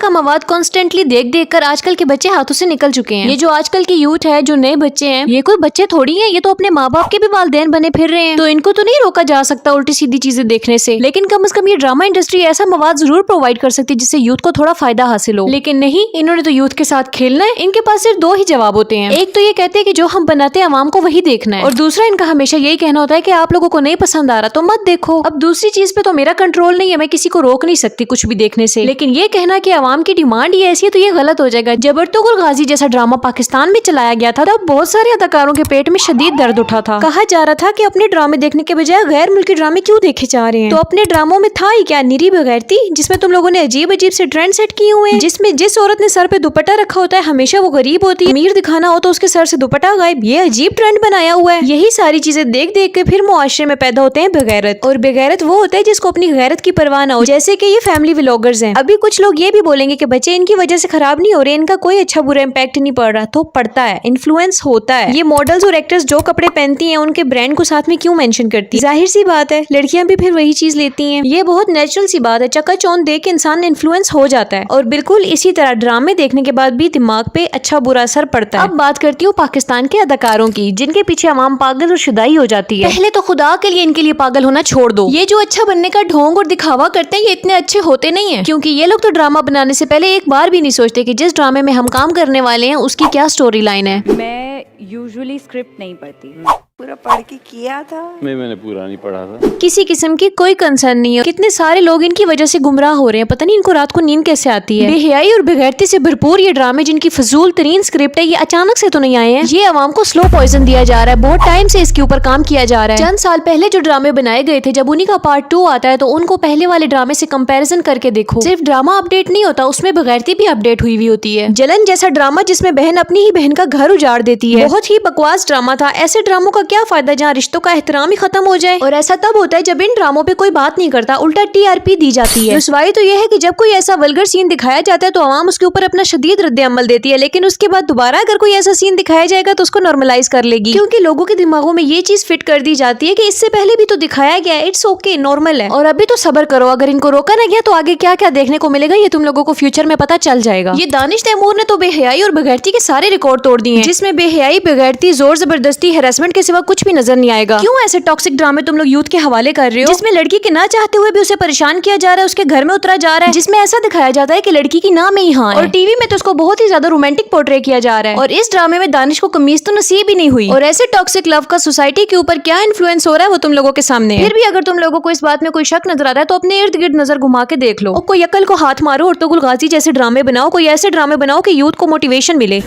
का मवाद कॉन्स्टेंटली देख देख कर आजकल के बच्चे हाथों से निकल चुके हैं। ये जो आजकल की यूथ है, जो नए बच्चे हैं, ये कोई बच्चे थोड़ी हैं, ये तो अपने माँ बाप के भी वालिदैन बने फिर रहे हैं। तो इनको तो नहीं रोका जा सकता उल्टी सीधी चीजें देखने से, लेकिन कम से कम ये ड्रामा इंडस्ट्री ऐसा मवाद जरूर प्रोवाइड कर सकती है जिससे यूथ को थोड़ा फायदा हासिल हो। लेकिन नहीं, इन्होंने तो यूथ के साथ खेलना है। इनके पास सिर्फ दो ही जवाब होते हैं। एक तो ये कहते हैं कि जो हम बनाते हैं आवाम को वही देखना है, और दूसरा इनका हमेशा यही कहना होता है कि आप लोगों को नहीं पसंद आ रहा तो मत देखो। अब दूसरी चीज पे तो मेरा कंट्रोल नहीं है, मैं किसी को रोक नहीं सकती कुछ भी देखने से, लेकिन ये कहना कि आवाम की डिमांड ये ऐसी है तो ये गलत हो जाएगा। जब अर्तुगरुल गाजी जैसा ड्रामा पाकिस्तान में चलाया गया था तब बहुत सारे अदाकारों के पेट में शदीद दर्द उठा था। कहा जा रहा था कि अपने ड्रामे देखने के बजाय गैर मुल्की ड्रामे क्यों देखे जा रहे हैं। तो अपने ड्रामों में था ही क्या, निरी बगैरती, जिसमें तुम लोगों ने अजीब अजीब से ट्रेंड सेट किए हुए हैं, जिसमें जिस औरत ने सर पे दुपट्टा रखा होता है हमेशा वो गरीब होती है, अमीर दिखाना हो तो उसके सर से दुपट्टा गायब। ये अजीब ट्रेंड बनाया हुआ है। यही सारी चीजें देख देख के फिर मुआशरे में पैदा होते हैं बेगैरत, और बेगैरत वो होता है जिसको अपनी गैरत की परवाह ना हो, जैसे कि ये फैमिली व्लॉगर्स हैं। अभी कुछ लोग ये भी बोलेंगे कि बच्चे इनकी वजह से खराब नहीं हो रहे, इनका कोई अच्छा बुरा इम्पैक्ट नहीं पड़ रहा, तो पड़ता है, इन्फ्लुएंस होता है। ये मॉडल्स और एक्टर्स जो कपड़े पहनती हैं उनके ब्रांड को साथ में क्यों मेंशन करती है, जाहिर सी बात है लड़कियां भी फिर वही चीज लेती हैं। ये बहुत नेचुरल सी बात है, चकाचौंध देख के इंसान इन्फ्लुएंस हो जाता है, और बिल्कुल इसी तरह ड्रामे देखने के बाद भी दिमाग पे अच्छा बुरा असर पड़ता है। अब बात करती हूँ पाकिस्तान के अदाकारों की, जिनके पीछे अवाम पागल और शुदाई हो जाती है। पहले तो खुदा के लिए इनके लिए पागल होना छोड़ दो। ये जो अच्छा बनने का ढोंग और दिखावा करते हैं ये इतने अच्छे होते नहीं है, क्योंकि ये लोग तो ड्रामा बनाने से पहले एक बार भी नहीं सोचते कि जिस ड्रामे में हम काम करने वाले हैं उसकी क्या स्टोरी लाइन है। मैं यूजुअली स्क्रिप्ट नहीं पढ़ती। पूरा पढ़ के किया था? मैंने पूरा नहीं पढ़ा था। किसी किस्म की कोई कंसर्न नहीं है। कितने सारे लोग इनकी वजह से गुमराह हो रहे हैं, पता नहीं इनको रात को नींद कैसे आती है। बेहयाई और बेगैरती से भरपूर ये ड्रामे जिनकी फजूल तरीन स्क्रिप्ट है, ये अचानक से तो नहीं आए हैं। ये आवाम को स्लो पॉइजन दिया जा रहा है, बहुत टाइम से इसके ऊपर काम किया जा रहा है। चंद साल पहले जो ड्रामे बनाए गए थे, जब उन्हीं का पार्ट 2 आता है तो उनको पहले वाले ड्रामे से कंपेरिजन करके देखो। सिर्फ ड्रामा अपडेट नहीं होता, उसमें बेगैरती भी अपडेट हुई हुई होती है। जलन जैसा ड्रामा जिसमें बहन अपनी ही बहन का घर उजाड़ देती है, बहुत ही बकवास ड्रामा था। ऐसे ड्रामों का क्या फायदा जहाँ रिश्तों का एहतराम ही खत्म हो जाए। और ऐसा तब होता है जब इन ड्रामों पे कोई बात नहीं करता, उल्टा TRP दी जाती है। रुसवाई तो यह है कि जब कोई ऐसा वल्गर सीन दिखाया जाता है तो आवाम उसके ऊपर अपना शदीद रद्द अमल देती है, लेकिन उसके बाद दोबारा अगर कोई ऐसा सीन दिखाया जाएगा तो उसको नॉर्मलाइज कर लेगी, क्योंकि लोगों के दिमागों में ये चीज फिट कर दी जाती है कि इससे पहले भी तो दिखाया गया है, इट्स ओके, नॉर्मल है। और अभी तो सब्र करो, अगर इनको रोका ना गया तो आगे क्या क्या देखने को मिलेगा ये तुम लोगों को फ्यूचर में पता चल जाएगा। ये दानिश तैमूर ने तो बेहयाई और बेगैरती के सारे रिकॉर्ड तोड़ दिए हैं, जिसमें बेहयाई, बेगैरती, जोर जबरदस्ती, हैरेसमेंट के सिवा कुछ भी नजर नहीं आएगा। क्यों ऐसे टॉक्सिक ड्रामे तुम लोग यूथ के हवाले कर रहे हो, जिसमें लड़की के ना चाहते हुए भी उसे परेशान किया जा रहा है, उसके घर में उतरा जा रहा है, जिसमें ऐसा दिखाया जाता है कि लड़की की ना में ही हाँ है, और टीवी में तो उसको बहुत ही ज्यादा रोमांटिक पोर्ट्रे किया जा रहा है। और इस ड्रामे में दानिश को कमीज तो नसीब ही नहीं हुई। और ऐसे टॉक्सिक लव का सोसाइटी के ऊपर क्या इन्फ्लुएंस हो रहा है वो तुम लोगों के सामने है। फिर भी अगर तुम लोगों को इस बात में कोई शक नजर आ रहा है तो अपने इर्द गिर्द नजर घुमा के देख लो, और कोई अकल को हाथ मारो, अर्तुगरुल गाजी जैसे ड्रामे बनाओ, कोई ऐसे ड्रामे बनाओ कि यूथ को मोटिवेशन मिले।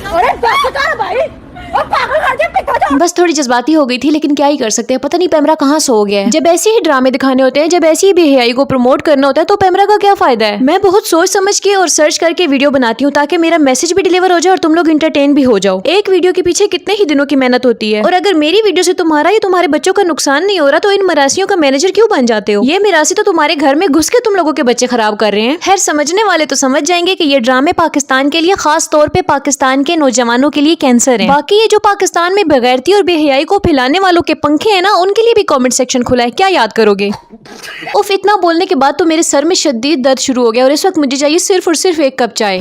बस थोड़ी जज्बाती हो गई थी, लेकिन क्या ही कर सकते हैं, पता नहीं पैमरा कहाँ सो गया है। जब ऐसे ही ड्रामे दिखाने होते हैं, जब ऐसी ही बेहयाई को प्रमोट करना होता है तो पैमरा का क्या फायदा है। मैं बहुत सोच समझ के और सर्च करके वीडियो बनाती हूँ ताकि मेरा मैसेज भी डिलीवर हो जाए और तुम लोग इंटरटेन भी हो जाओ। एक वीडियो के पीछे कितने ही दिनों की मेहनत होती है, और अगर मेरी वीडियो से तुम्हारा या तुम्हारे बच्चों का नुकसान नहीं हो रहा तो इन मरासियों का मैनेजर क्यों बन जाते हो। ये मिरासी तो तुम्हारे घर में घुस के तुम लोगों के बच्चे खराब कर रहे हैं। खैर, समझने वाले तो समझ जाएंगे कि ये ड्रामे पाकिस्तान के लिए, खास तौर पे पाकिस्तान के नौजवानों के लिए कैंसर है। बाकी ये जो पाकिस्तान में बेगैरती और बेहयाई को फैलाने वालों के पंखे हैं ना, उनके लिए भी कमेंट सेक्शन खुला है, क्या याद करोगे। उफ, इतना बोलने के बाद तो मेरे सर में शदीद दर्द शुरू हो गया और इस वक्त मुझे चाहिए सिर्फ और सिर्फ एक कप चाय।